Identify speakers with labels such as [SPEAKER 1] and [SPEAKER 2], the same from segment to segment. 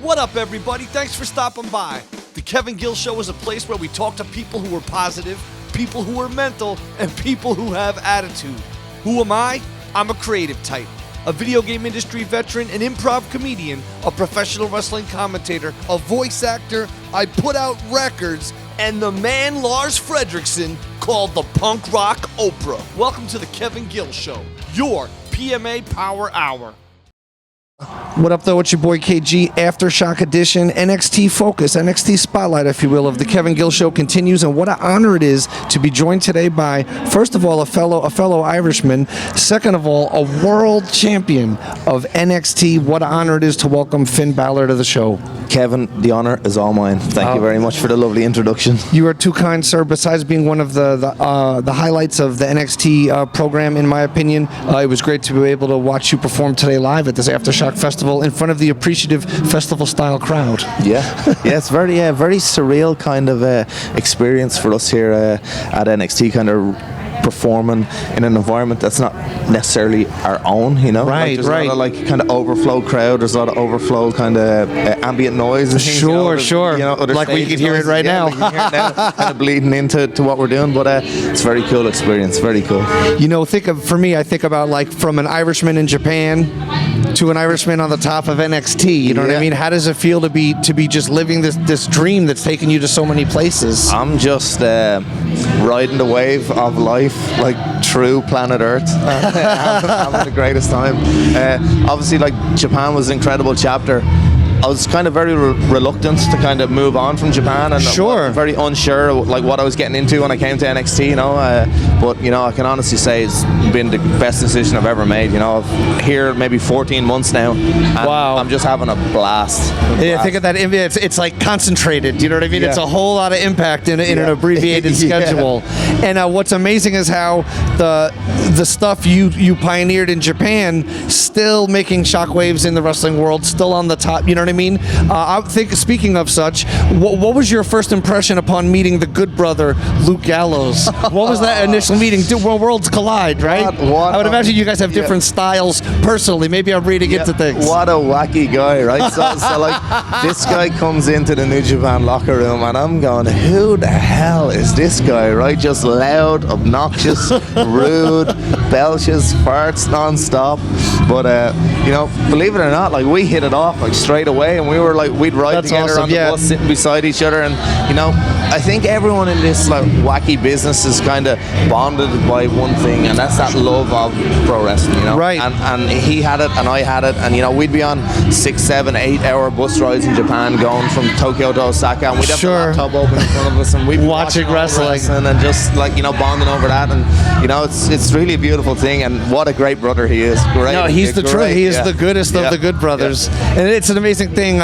[SPEAKER 1] What up, everybody? Thanks for stopping by. The Kevin Gill Show is a place where we talk to people who are positive, people who are mental, and people who have attitude. Who am I? I'm a creative type, a video game industry veteran, an improv comedian, a professional wrestling commentator, a voice actor. I put out records, and the man Lars Fredrickson called the punk rock Oprah. Welcome to the Kevin Gill Show, your PMA Power Hour.
[SPEAKER 2] What up, though? It's your boy KG, Aftershock edition, NXT Focus, NXT Spotlight, if you will, of the Kevin Gill Show continues, and what an honor it is to be joined today by, first of all, a fellow Irishman, second of all, a world champion of NXT. What an honor it is to welcome Finn Balor to the show.
[SPEAKER 3] Kevin, the honor is all mine. Thank you very much for the lovely introduction.
[SPEAKER 2] You are too kind, sir. Besides being one of the highlights of the NXT program, in my opinion, it was great to be able to watch you perform today live at this Aftershock Festival in front of the appreciative festival-style crowd.
[SPEAKER 3] Yeah, it's very surreal kind of experience for us here at NXT, kind of performing in an environment that's not necessarily our own, you know.
[SPEAKER 2] Right,
[SPEAKER 3] there's
[SPEAKER 2] right.
[SPEAKER 3] a lot of kind of overflow crowd. There's a lot of overflow kind of ambient noise and things.
[SPEAKER 2] Sure.
[SPEAKER 3] Like
[SPEAKER 2] we can hear it right now.
[SPEAKER 3] We can hear it now, kind of bleeding into what we're doing. But it's a very cool experience. Very cool.
[SPEAKER 2] You know, I think about like from an Irishman in Japan to an Irishman on the top of NXT. You know what I mean? How does it feel to be just living this dream that's taken you to so many places?
[SPEAKER 3] I'm just riding the wave of life, like true planet Earth. Having the greatest time. Obviously, like, Japan was an incredible chapter. I was kind of very reluctant to kind of move on from Japan, and very unsure like what I was getting into when I came to NXT, you know. But you know, I can honestly say it's been the best decision I've ever made. You know, I'm here maybe 14 months now. And
[SPEAKER 2] wow!
[SPEAKER 3] I'm just having a blast.
[SPEAKER 2] Yeah, think of that. It's like concentrated. You know what I mean? Yeah. It's a whole lot of impact in an abbreviated schedule. And what's amazing is how the stuff you pioneered in Japan still making shockwaves in the wrestling world, still on the top. You know what I mean? I think, speaking of such, what was your first impression upon meeting the good brother, Luke Gallows? What was that initial meeting? Worlds collide, right? I would imagine you guys have different styles personally. Maybe I'm reading into things.
[SPEAKER 3] What a wacky guy, right? So like, this guy comes into the New Japan locker room, and I'm going, who the hell is this guy, right? Just loud, obnoxious, rude, belches, farts non-stop. But, you know, believe it or not, like, we hit it off, like, straight away, and we were like, we'd ride together on the bus, sitting beside each other, and, you know, I think everyone in this, like, wacky business is kind of bonded by one thing, and that's that love of pro wrestling, you know?
[SPEAKER 2] Right.
[SPEAKER 3] And he had it, and I had it, and, you know, we'd be on 6, 7, 8 hour bus rides in Japan, going from Tokyo to Osaka, and we'd have the laptop open in front of us, and we'd be watching wrestling and just, like, you know, bonding over that, and, you know, it's really a beautiful thing, and what a great brother he is. Great.
[SPEAKER 2] No, he's the truth. He is the goodest of the good brothers. And it's an amazing thing.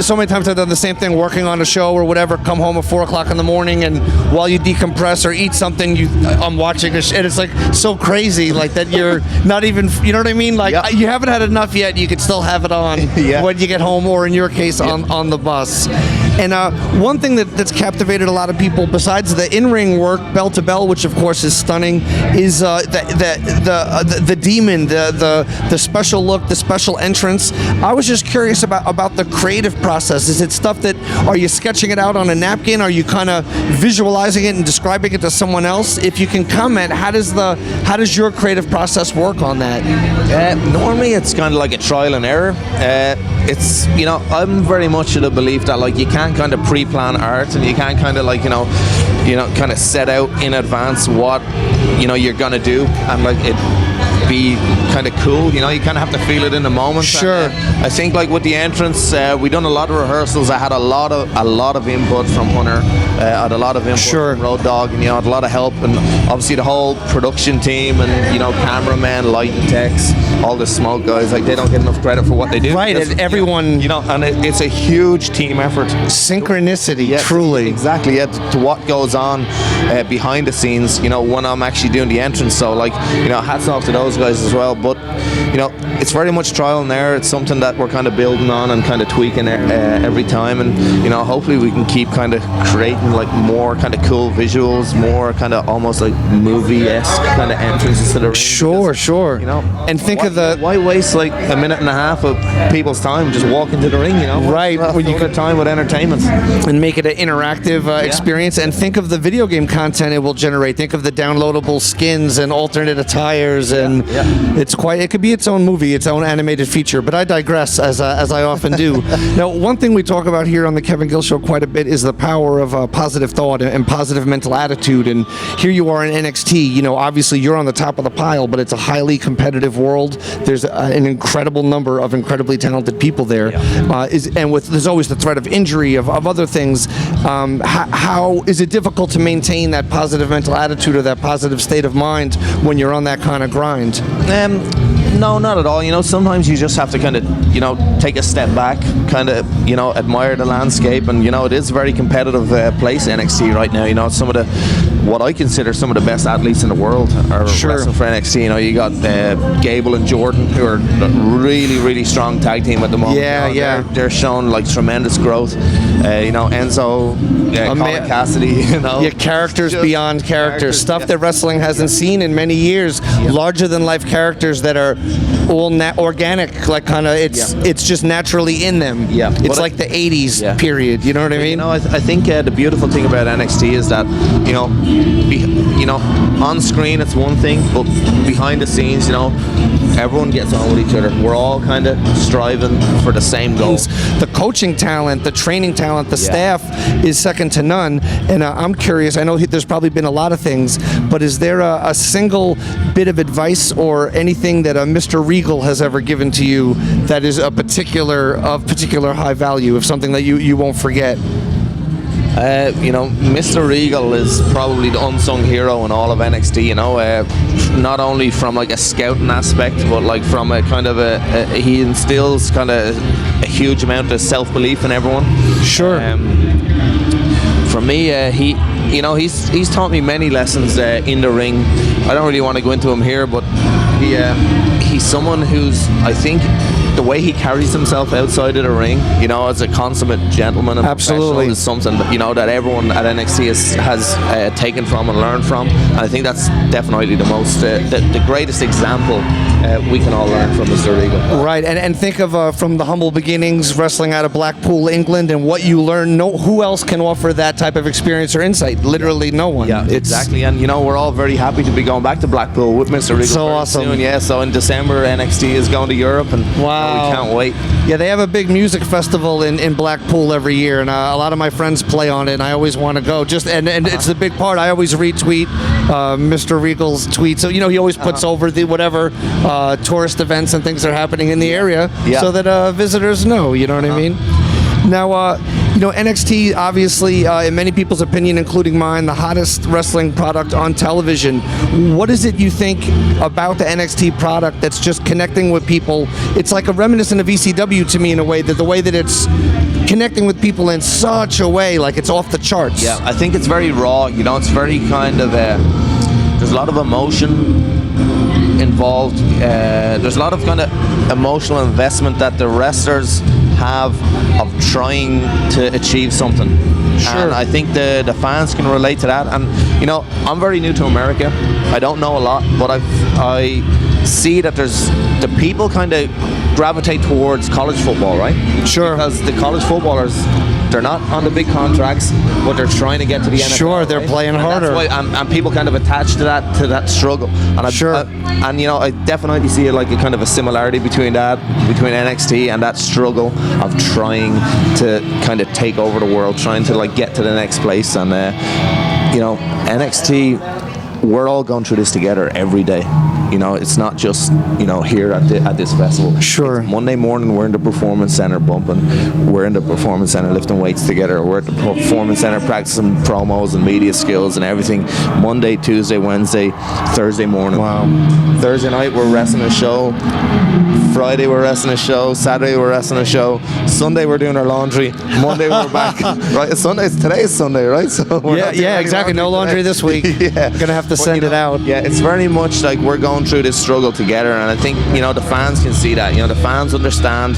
[SPEAKER 2] So many times I've done the same thing, working on a show or whatever, come home at 4 o'clock in the morning, and while you decompress or eat something, I'm watching and it's like so crazy, like that you're not even, you know what I mean? Like you haven't had enough yet, you could still have it on when you get home, or in your case, on the bus. And one thing that's captivated a lot of people, besides the in-ring work, bell to bell, which of course is stunning, is the demon, the special look, the special entrance. I was just curious about the creative process. Is it stuff that, are you sketching it out on a napkin? Are you kind of visualizing it and describing it to someone else? If you can comment, how does your creative process work on that?
[SPEAKER 3] Normally it's kind of like a trial and error. It's, you know, I'm very much of the belief that, like, you can't kind of pre-plan art, and you can't kind of, like, you know, kind of set out in advance what, you know, you're gonna do, and like it be kind of cool, you know. You kind of have to feel it in the moment.
[SPEAKER 2] Sure.
[SPEAKER 3] And, I think, like, with the entrance, we done a lot of rehearsals. I had a lot of input from Hunter. I had a lot of input from Road Dogg, and, you know, I had a lot of help, and obviously the whole production team, and, you know, cameramen, lighting techs, all the smoke guys, like, they don't get enough credit for what they do.
[SPEAKER 2] Right, and everyone,
[SPEAKER 3] you know, and it's a huge team effort.
[SPEAKER 2] Synchronicity, truly.
[SPEAKER 3] Exactly, to what goes on behind the scenes, you know, when I'm actually doing the entrance. So, like, you know, hats off to those guys as well. But it's very much trial and error. It's something that we're kind of building on and kind of tweaking every time, and hopefully we can keep kind of creating like more kind of cool visuals, more kind of almost like movie-esque kind of entrances to the ring.
[SPEAKER 2] Sure. And think of the...
[SPEAKER 3] Why waste like a minute and a half of people's time just walking to the ring,
[SPEAKER 2] Right.
[SPEAKER 3] When you could time with entertainment.
[SPEAKER 2] And make it an interactive experience. And think of the video game content it will generate. Think of the downloadable skins and alternate attires, and it could be its own movie, its own animated feature. But I digress, as I often do. Now, one thing we talk about here on the Kevin Gill Show quite a bit is the power of positive thought and positive mental attitude. And here you are in NXT. Obviously you're on the top of the pile, but it's a highly competitive world. There's an incredible number of incredibly talented people there. There's always the threat of injury, of other things. How is it difficult to maintain that positive mental attitude or that positive state of mind when you're on that kind of grind?
[SPEAKER 3] No, not at all. Sometimes you just have to kind of, take a step back, kind of, admire the landscape. And, it is a very competitive place, NXT, right now. Some of what I consider some of the best athletes in the world are wrestling for NXT. You got Gable and Jordan, who are a really, really strong tag team at the moment. They're showing like tremendous growth. Enzo, Colin Cassidy,
[SPEAKER 2] characters beyond characters. Stuff that wrestling hasn't seen in many years. Larger than life characters that are all organic, like kind of it's just naturally in them. It's like the 80s period. You know what I mean?
[SPEAKER 3] I think the beautiful thing about NXT is that on screen it's one thing, but behind the scenes, everyone gets on with each other. We're all kind of striving for the same goals.
[SPEAKER 2] The coaching talent, the training talent, the staff is second to none. And I'm curious, I know there's probably been a lot of things, but is there a single bit of advice or anything that Mr. Regal has ever given to you that is of particular high value, of something that you won't forget?
[SPEAKER 3] Mr. Regal is probably the unsung hero in all of NXT, not only from like a scouting aspect, but like from a kind of he instills kind of a huge amount of self-belief in everyone.
[SPEAKER 2] Sure.
[SPEAKER 3] For me, he's taught me many lessons in the ring. I don't really want to go into him here, but he's someone who's, I think, the way he carries himself outside of the ring, as a consummate gentleman and professional, is something that, that everyone at NXT has taken from and learned from. And I think that's definitely the most, the greatest example we can all learn from Mr. Regal.
[SPEAKER 2] Right, and think of from the humble beginnings, wrestling out of Blackpool, England, and what you learn. Who else can offer that type of experience or insight? Literally no one.
[SPEAKER 3] Yeah, exactly. And we're all very happy to be going back to Blackpool with Mr. Regal.
[SPEAKER 2] So awesome.
[SPEAKER 3] Soon. So in December, NXT is going to Europe, and
[SPEAKER 2] wow.
[SPEAKER 3] We can't wait.
[SPEAKER 2] Yeah, they have a big music festival in Blackpool every year, and a lot of my friends play on it, and I always want to go. And it's a big part. I always retweet Mr. Regal's tweets. So, he always puts over the whatever tourist events and things that are happening in the area so that visitors know, you know what I mean? Now, NXT, obviously, in many people's opinion, including mine, the hottest wrestling product on television. What is it you think about the NXT product that's just connecting with people? It's like a reminiscent of ECW to me in a way, that the way that it's connecting with people in such a way, like it's off the charts.
[SPEAKER 3] Yeah, I think it's very raw. It's very kind of, there's a lot of emotion involved. There's a lot of kind of emotional investment that the wrestlers have of trying to achieve something. Sure. And I think the fans can relate to that. And I'm very new to America. I don't know a lot, but I see that there's the people kind of gravitate towards college football, right?
[SPEAKER 2] Sure.
[SPEAKER 3] Because the college footballers, they're not on the big contracts, but they're trying to get to the NFL.
[SPEAKER 2] Sure, they're playing harder.
[SPEAKER 3] That's why, and people kind of attach to that struggle. And I definitely see it like a kind of a similarity between NXT and that struggle of trying to kind of take over the world, trying to like get to the next place. And NXT, we're all going through this together every day. It's not just here at this festival.
[SPEAKER 2] Sure.
[SPEAKER 3] It's Monday morning, we're in the Performance Center bumping. We're in the Performance Center lifting weights together. We're at the Performance Center practicing promos and media skills and everything. Monday, Tuesday, Wednesday, Thursday morning.
[SPEAKER 2] Wow.
[SPEAKER 3] Thursday night we're wrestling a show. Friday we're wrestling a show. Saturday we're wrestling a show. Sunday we're doing our laundry. Monday we're back. Right. Today is Sunday, right? So
[SPEAKER 2] exactly. No laundry this week. Gonna have to send it out.
[SPEAKER 3] Yeah, it's very much like we're going gone through this struggle together, and I think, you know, the fans can see that. You know, the fans understand,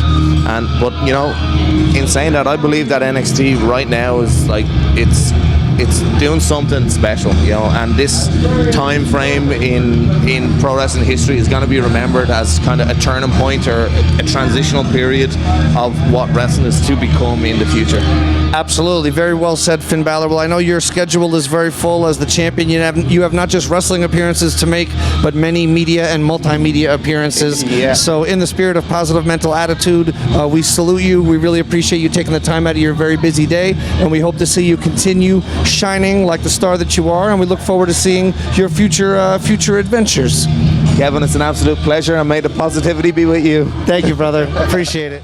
[SPEAKER 3] but you know, in saying that, I believe that NXT right now is like it's doing something special, you know, and this time frame in pro wrestling history is going to be remembered as kind of a turning point or a transitional period of what wrestling is to become in the future.
[SPEAKER 2] Absolutely. Very well said, Finn Balor. Well, I know your schedule is very full as the champion. You have not just wrestling appearances to make, but many media and multimedia appearances.
[SPEAKER 3] Yeah.
[SPEAKER 2] So in the spirit of positive mental attitude, we salute you. We really appreciate you taking the time out of your very busy day, and we hope to see you continue shining like the star that you are, and we look forward to seeing your future adventures.
[SPEAKER 3] Kevin, it's an absolute pleasure, and may the positivity be with you.
[SPEAKER 2] Thank you, brother. Appreciate it.